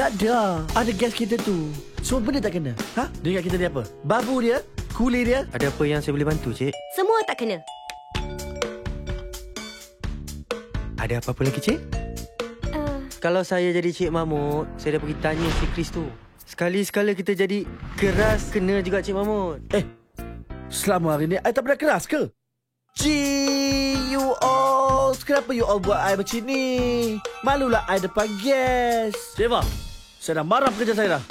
Tak ada. Ada gas kita tu. Semua benda tak kena. Ha? Dia ingat kita ni apa? Babu dia? Kuli dia? Ada apa yang saya boleh bantu, Cik? Semua tak kena. Ada apa-apa lagi, Cik? Kalau saya jadi Cik Mahmud, saya dah pergi tanya si Chris tu. Sekali-sekala kita jadi keras, kena juga Cik Mahmud. Selama hari ni, I tak pernah keras ke? Gee, you all. Kenapa you all buat I macam ni? Malulah I depan guest. Siva, saya dah marah pekerja saya dah.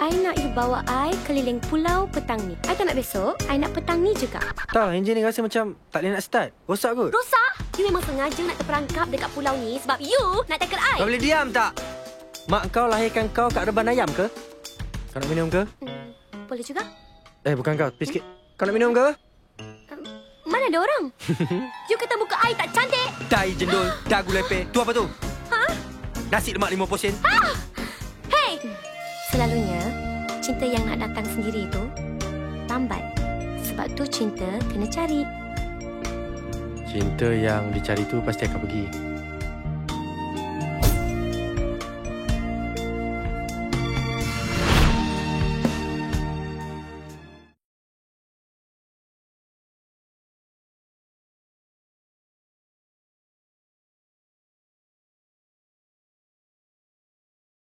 I nak you bawa I keliling pulau petang ni. I tak nak besok, I nak petang ni juga. Tak, enjin ni rasa macam tak boleh nak start. Rosak kot. Rosak? You memang sengaja nak terperangkap dekat pulau ni sebab you nak tackle I. Kau boleh diam tak? Mak kau lahirkan kau kat reban ayam ke? Kau nak minum ke? Boleh juga. Bukan kau. Please sikit. Kau nak minum ke? Mana ada orang? You kata muka I tak cantik. Tai jendul, dagu leper. Tu apa tu? Ha? Nasi lemak 50 sen. Hey! Selalunya, cinta yang nak datang sendiri tu lambat. Sebab tu cinta kena cari. Cinta yang dicari tu pasti akan pergi.